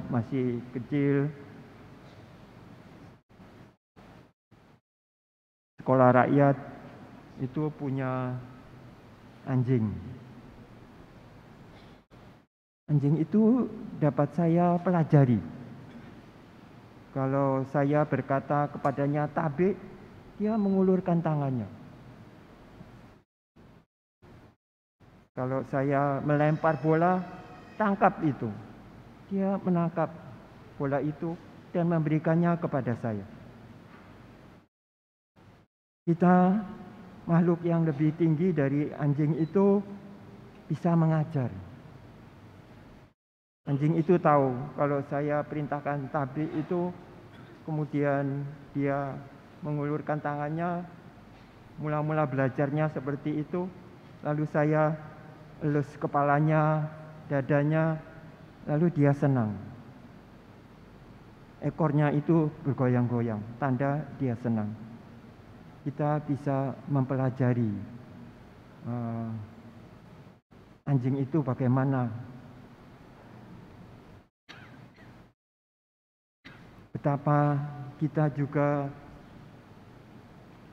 masih kecil, sekolah rakyat itu punya anjing. Anjing itu dapat saya pelajari. Kalau saya berkata kepadanya tabe, dia mengulurkan tangannya. Kalau saya melempar bola, tangkap itu. Dia menangkap bola itu dan memberikannya kepada saya. Kita makhluk yang lebih tinggi dari anjing itu bisa mengajar. Anjing itu tahu kalau saya perintahkan tabe itu, kemudian dia mengulurkan tangannya, mula-mula belajarnya seperti itu, lalu saya elus kepalanya, dadanya, lalu dia senang. Ekornya itu bergoyang-goyang, tanda dia senang. Kita bisa mempelajari anjing itu bagaimana, betapa kita juga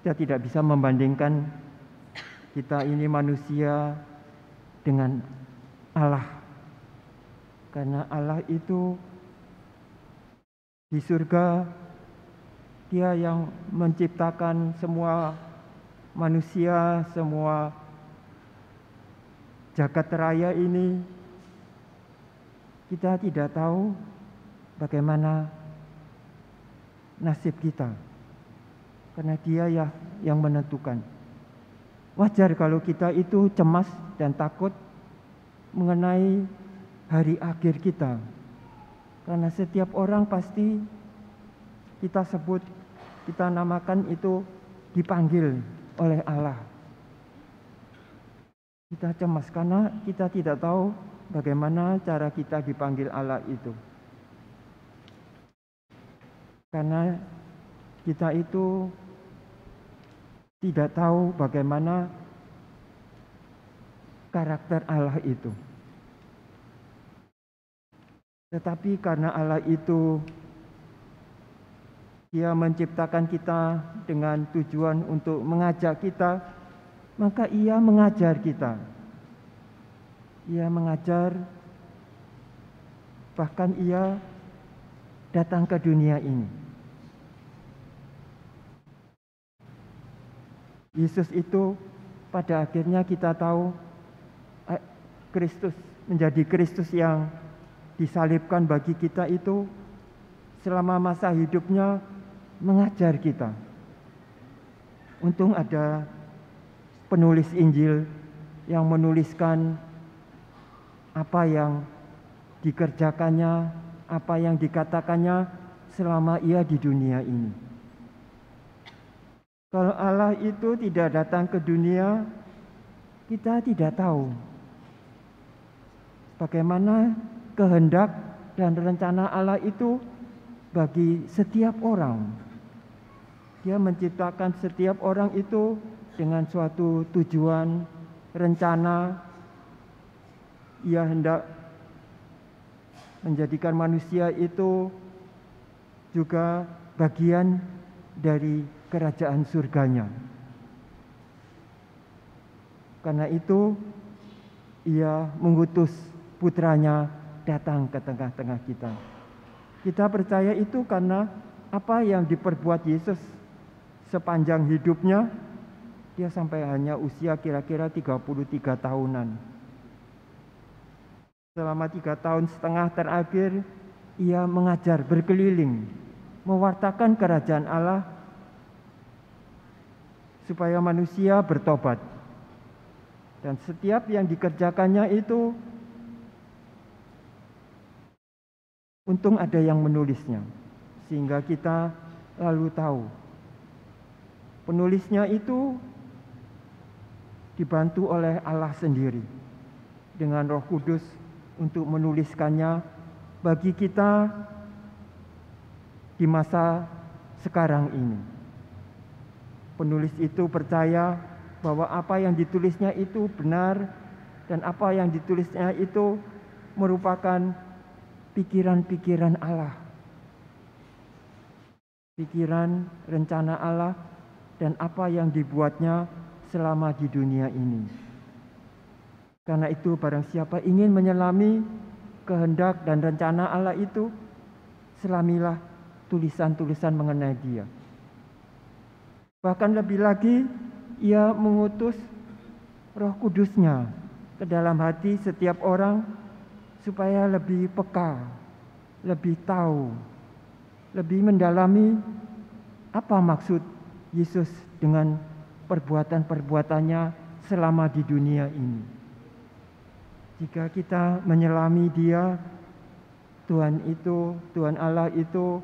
tidak bisa membandingkan kita ini manusia dengan Allah. Karena Allah itu di surga, Dia yang menciptakan semua manusia, semua jagat raya ini. Kita tidak tahu bagaimana nasib kita, karena Dia ya yang menentukan. Wajar kalau kita itu cemas dan takut mengenai hari akhir kita, karena setiap orang pasti kita sebut, kita namakan itu dipanggil oleh Allah. Kita cemas karena kita tidak tahu bagaimana cara kita dipanggil Allah itu. Karena kita itu tidak tahu bagaimana karakter Allah itu. Tetapi karena Allah itu, Dia menciptakan kita dengan tujuan untuk mengajak kita, maka Ia mengajar kita. Ia mengajar, bahkan Ia datang ke dunia ini. Yesus itu pada akhirnya kita tahu Kristus, menjadi Kristus yang disalibkan bagi kita itu, selama masa hidupnya mengajar kita. Untung ada penulis Injil yang menuliskan apa yang dikerjakannya, apa yang dikatakannya selama Ia di dunia ini. Kalau Allah itu tidak datang ke dunia, kita tidak tahu bagaimana kehendak dan rencana Allah itu bagi setiap orang. Dia menciptakan setiap orang itu dengan suatu tujuan, rencana. Ia hendak menjadikan manusia itu juga bagian dari kerajaan surganya. Karena itu Ia mengutus putranya datang ke tengah-tengah kita. Kita percaya itu karena apa yang diperbuat Yesus sepanjang hidupnya. Dia sampai hanya usia kira-kira 33 tahunan. Selama 3,5 tahun terakhir, Ia mengajar berkeliling, mewartakan kerajaan Allah supaya manusia bertobat. Dan setiap yang dikerjakannya itu, untung ada yang menulisnya, sehingga kita lalu tahu. Penulisnya itu dibantu oleh Allah sendiri dengan Roh Kudus untuk menuliskannya bagi kita di masa sekarang ini. Penulis itu percaya bahwa apa yang ditulisnya itu benar, dan apa yang ditulisnya itu merupakan pikiran-pikiran Allah, pikiran rencana Allah dan apa yang dibuatnya selama di dunia ini. Karena itu barang siapa ingin menyelami kehendak dan rencana Allah itu, selamilah tulisan-tulisan mengenai Dia. Bahkan lebih lagi, Ia mengutus Roh Kudus-Nya ke dalam hati setiap orang supaya lebih peka, lebih tahu, lebih mendalami apa maksud Yesus dengan perbuatan-perbuatannya selama di dunia ini. Jika kita menyelami Dia, Tuhan Allah itu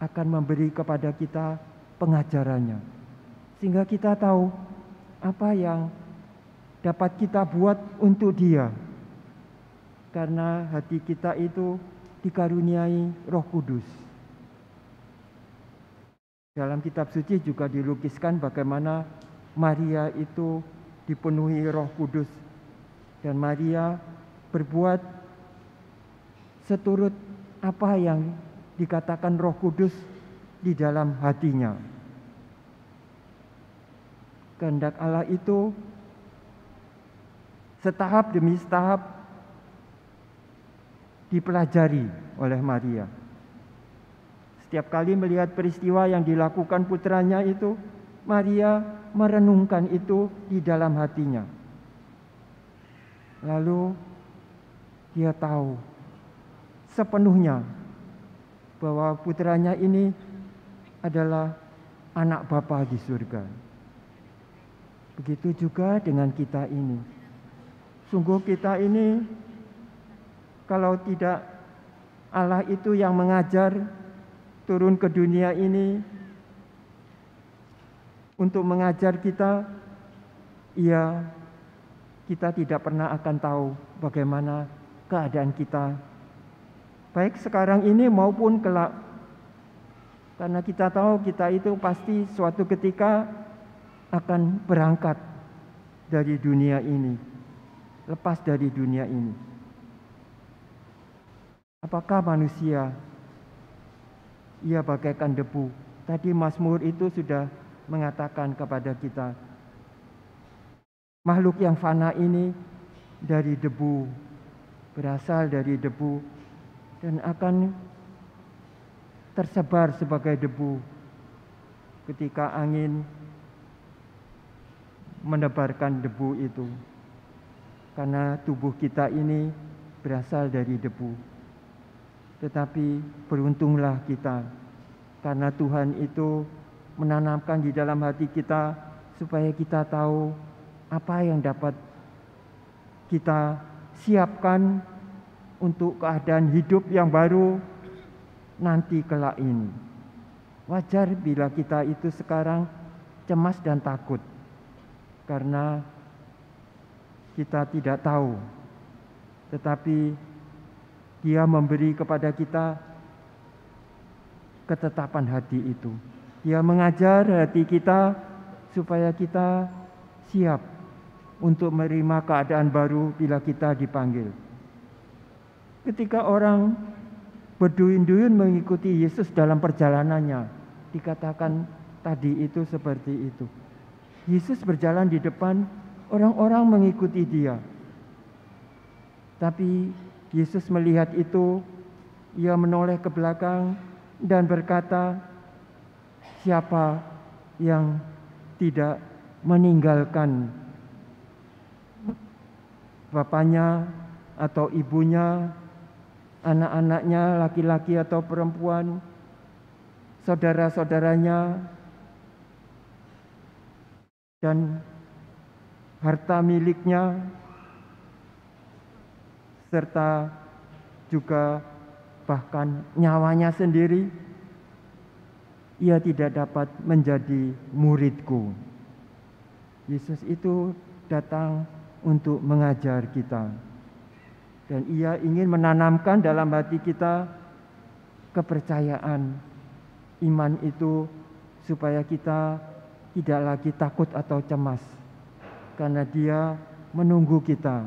akan memberi kepada kita pengajarannya, sehingga kita tahu apa yang dapat kita buat untuk Dia, karena hati kita itu dikaruniai Roh Kudus. Dalam kitab suci juga dilukiskan bagaimana Maria itu dipenuhi Roh Kudus, dan Maria berbuat seturut apa yang dikatakan Roh Kudus di dalam hatinya. Kehendak Allah itu setahap demi setahap dipelajari oleh Maria. Setiap kali melihat peristiwa yang dilakukan putranya itu, Maria merenungkan itu di dalam hatinya. Lalu dia tahu sepenuhnya bahwa putranya ini adalah anak Bapa di surga. Begitu juga dengan kita ini. Sungguh kita ini, kalau tidak Allah itu yang mengajar turun ke dunia ini untuk mengajar kita, kita tidak pernah akan tahu bagaimana keadaan kita, baik sekarang ini maupun kelak. Karena kita tahu kita itu pasti suatu ketika akan berangkat dari dunia ini, lepas dari dunia ini. Apakah manusia? Ia bagaikan debu. Tadi Mazmur itu sudah mengatakan kepada kita, makhluk yang fana ini dari debu, berasal dari debu, dan akan tersebar sebagai debu ketika angin menebarkan debu itu. Karena tubuh kita ini berasal dari debu. Tetapi beruntunglah kita, karena Tuhan itu menanamkan di dalam hati kita supaya kita tahu apa yang dapat kita siapkan untuk keadaan hidup yang baru nanti kelak ini. Wajar bila kita itu sekarang cemas dan takut, karena kita tidak tahu. Tetapi Dia memberi kepada kita ketetapan hati itu. Dia mengajar hati kita supaya kita siap untuk menerima keadaan baru bila kita dipanggil. Ketika orang berduyun-duyun mengikuti Yesus dalam perjalanannya, dikatakan tadi itu seperti itu. Yesus berjalan di depan, orang-orang mengikuti Dia. Tapi Yesus melihat itu, Ia menoleh ke belakang dan berkata, siapa yang tidak meninggalkan bapaknya atau ibunya, anak-anaknya laki-laki atau perempuan, saudara-saudaranya, dan harta miliknya, serta juga bahkan nyawanya sendiri, ia tidak dapat menjadi muridku. Yesus itu datang untuk mengajar kita, dan Ia ingin menanamkan dalam hati kita kepercayaan iman itu, supaya kita tidak lagi takut atau cemas, karena Dia menunggu kita.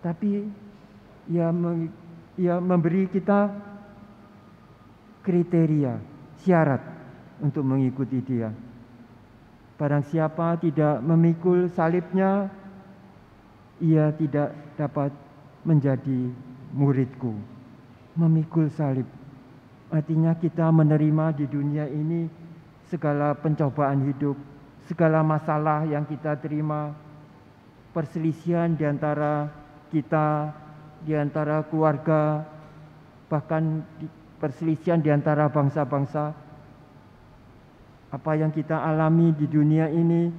Tapi Ia Ia memberi kita kriteria, syarat untuk mengikuti Dia. Barang siapa tidak memikul salibnya, ia tidak dapat menjadi muridku. Memikul salib artinya kita menerima di dunia ini segala pencobaan hidup, segala masalah yang kita terima, perselisihan di antara kita, di antara keluarga, bahkan perselisihan di antara bangsa-bangsa. Apa yang kita alami di dunia ini,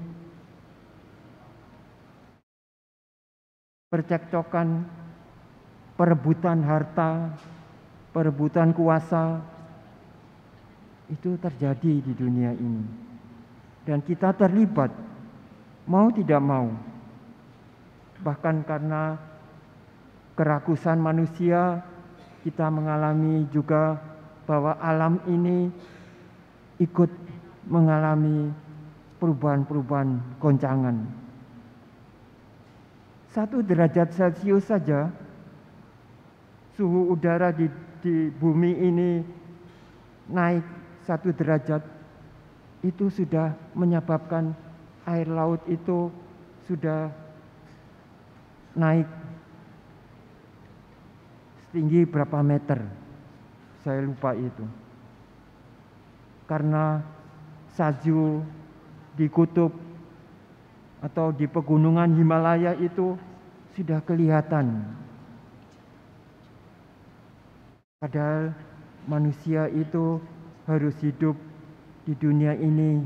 percekcokan, perebutan harta, perebutan kuasa, itu terjadi di dunia ini. Dan kita terlibat, mau tidak mau. Bahkan karena kerakusan manusia, kita mengalami juga bahwa alam ini ikut mengalami perubahan-perubahan goncangan. 1 derajat Celcius saja suhu udara di bumi ini naik 1 derajat, itu sudah menyebabkan air laut itu sudah naik setinggi berapa meter, saya lupa itu. Karena salju di kutub atau di pegunungan Himalaya itu sudah kelihatan. Padahal manusia itu harus hidup di dunia ini,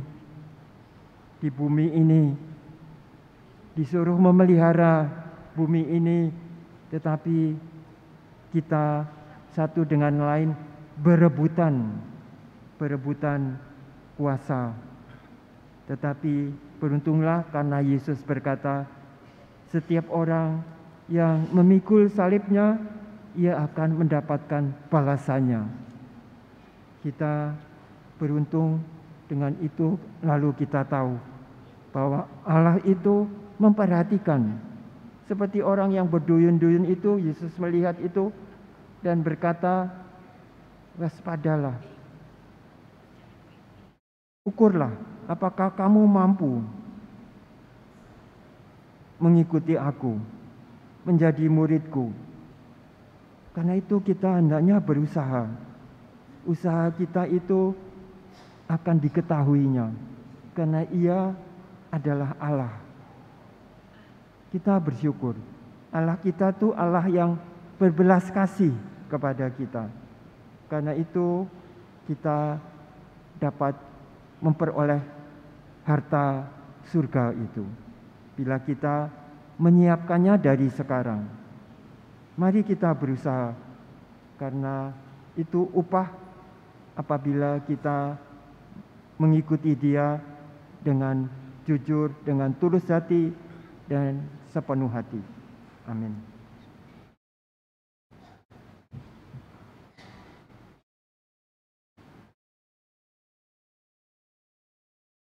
di bumi ini, disuruh memelihara bumi ini, tetapi kita satu dengan lain berebutan kuasa. Tetapi beruntunglah karena Yesus berkata, setiap orang yang memikul salibnya, ia akan mendapatkan balasannya. Kita beruntung dengan itu, lalu kita tahu bahwa Allah itu memperhatikan. Seperti orang yang berduyun-duyun itu, Yesus melihat itu dan berkata, waspadalah, ukurlah apakah kamu mampu mengikuti aku, menjadi muridku. Karena itu kita hendaknya berusaha. Usaha kita itu akan diketahuinya, karena Ia adalah Allah. Kita bersyukur, Allah kita tuh Allah yang berbelas kasih kepada kita. Karena itu kita dapat memperoleh harta surga itu, bila kita menyiapkannya dari sekarang. Mari kita berusaha, karena itu upah apabila kita mengikuti Dia dengan jujur, dengan tulus hati dan sepenuh hati. Amin.